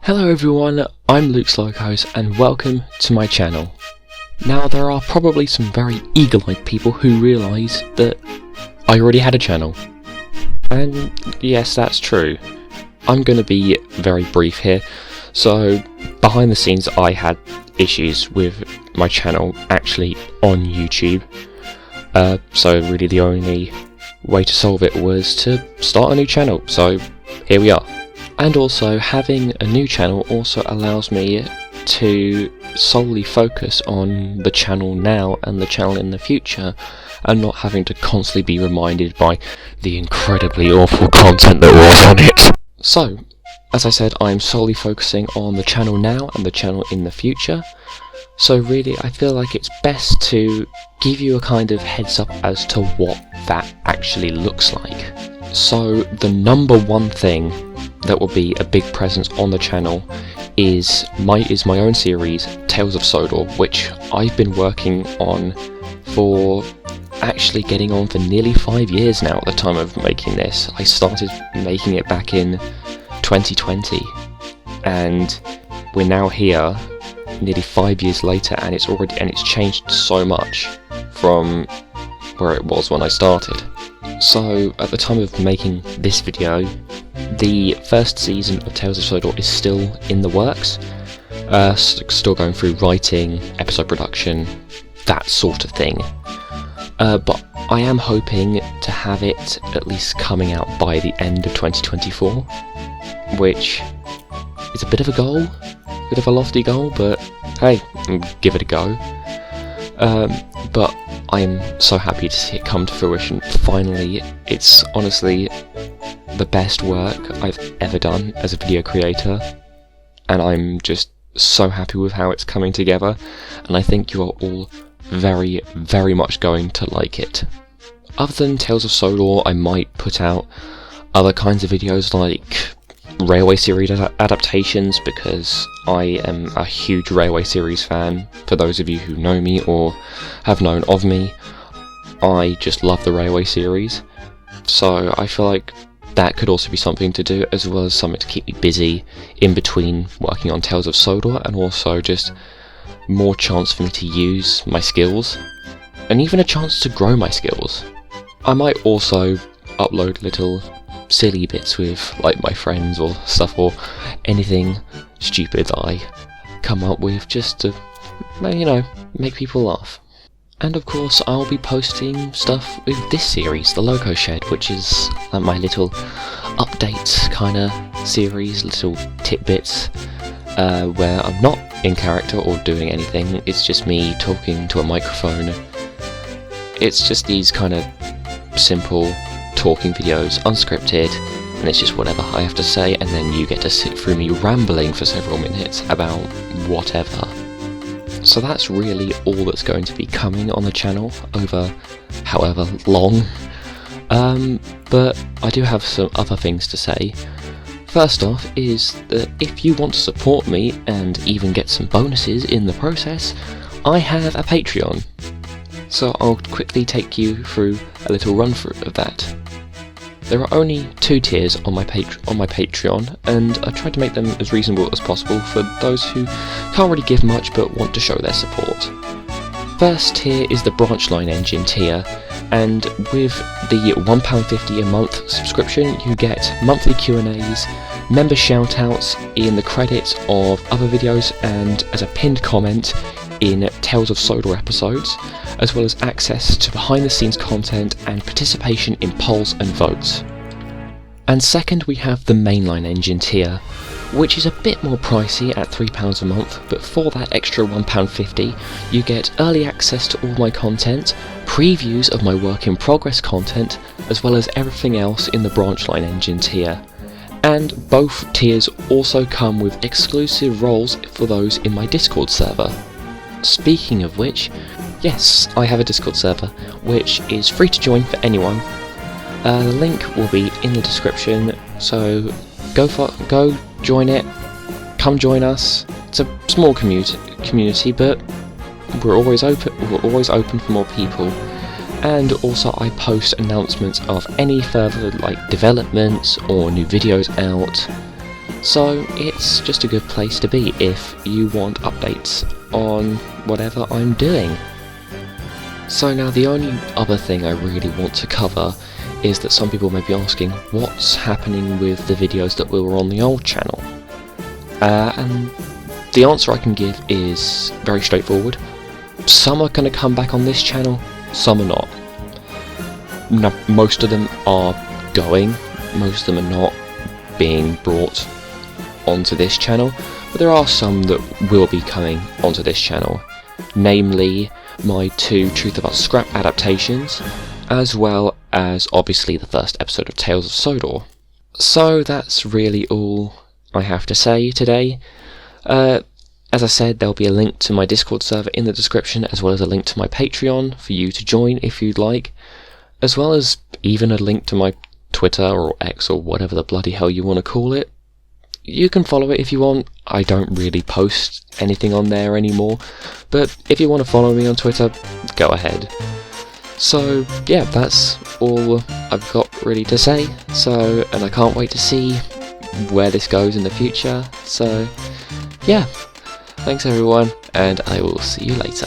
Hello everyone, I'm Loco and welcome to my channel. Now there are probably some very eagle-eyed people who realise that I already had a channel. And yes, that's true. I'm going to be very brief here. So behind the scenes I had issues with my channel actually on YouTube. So really the only way to solve it was to start a new channel, so here we are. And also having a new channel also allows me to solely focus on the channel now and the channel in the future, and not having to constantly be reminded by the incredibly awful content that was on it. So, as I said, I'm solely focusing on the channel now and the channel in the future. So really, I feel like it's best to give you a kind of heads up as to what that actually looks like. So the number one thing that will be a big presence on the channel is my own series, Tales of Sodor, which I've been working on for actually getting on for nearly 5 years now at the time of making this. I started making it back in 2020, and we're now here nearly 5 years later, and it's changed so much from where it was when I started. So at the time of making this video, the first season of Tales of Sodor is still in the works, still going through writing, episode production, that sort of thing. But I am hoping to have it at least coming out by the end of 2024, which is a bit of a goal, a bit of a lofty goal, but hey, give it a go. But I'm so happy to see it come to fruition. Finally, it's honestly the best work I've ever done as a video creator, and I'm just so happy with how it's coming together, and I think you are all very, very much going to like it. Other than Tales of Sodor, I might put out other kinds of videos like Railway series adaptations, because I am a huge Railway series fan. For those of you who know me or have known of me, I just love the Railway series, so I feel like that could also be something to do, as well as something to keep me busy in between working on Tales of Sodor, and also just more chance for me to use my skills, and even a chance to grow my skills. I might also upload little silly bits with like my friends or stuff, or anything stupid that I come up with just to, you know, make people laugh. And of course I'll be posting stuff with this series, the Loco Shed, which is like my little update kind of series, little tidbits where I'm not in character or doing anything, it's just me talking to a microphone. It's just these kind of simple talking videos, unscripted, and it's just whatever I have to say, and then you get to sit through me rambling for several minutes about whatever. So that's really all that's going to be coming on the channel over however long. But I do have some other things to say. First off is that if you want to support me and even get some bonuses in the process, I have a Patreon. So I'll quickly take you through a little run through of that. There are only 2 tiers on my Patreon, and I tried to make them as reasonable as possible for those who can't really give much but want to show their support. First tier is the Branch Line Engine tier, and with the £1.50 a month subscription you get monthly Q&As, member shoutouts in the credits of other videos, and as a pinned comment in Tales of Sodor episodes, as well as access to behind the scenes content and participation in polls and votes. And second, we have the Mainline Engine tier, which is a bit more pricey at £3 a month, but for that extra £1.50 you get early access to all my content, previews of my work in progress content, as well as everything else in the Branch Line Engine tier. And both tiers also come with exclusive roles for those in my Discord server. Speaking of which, yes, I have a Discord server, which is free to join for anyone. The link will be in the description, so go join it, come join us. It's a small community, but we're always open for more people. And also I post announcements of any further like developments or new videos out, So it's just a good place to be if you want updates on whatever I'm doing. So now the only other thing I really want to cover is that some people may be asking what's happening with the videos that were on the old channel. And the answer I can give is very straightforward. Some are going to come back on this channel, some are not. Now, most of them are going, most of them are not being brought onto this channel, but there are some that will be coming onto this channel, namely my 2 Truth About Scrap adaptations, as well as obviously the first episode of Tales of Sodor. So that's really all I have to say today. As I said, there'll be a link to my Discord server in the description, as well as a link to my Patreon for you to join if you'd like, as well as even a link to my Twitter or X or whatever the bloody hell you want to call it. You can follow it if you want. I don't really post anything on there anymore, but if you want to follow me on Twitter, go ahead. So yeah, that's all I've got really to say, and I can't wait to see where this goes in the future. So yeah, thanks everyone, and I will see you later.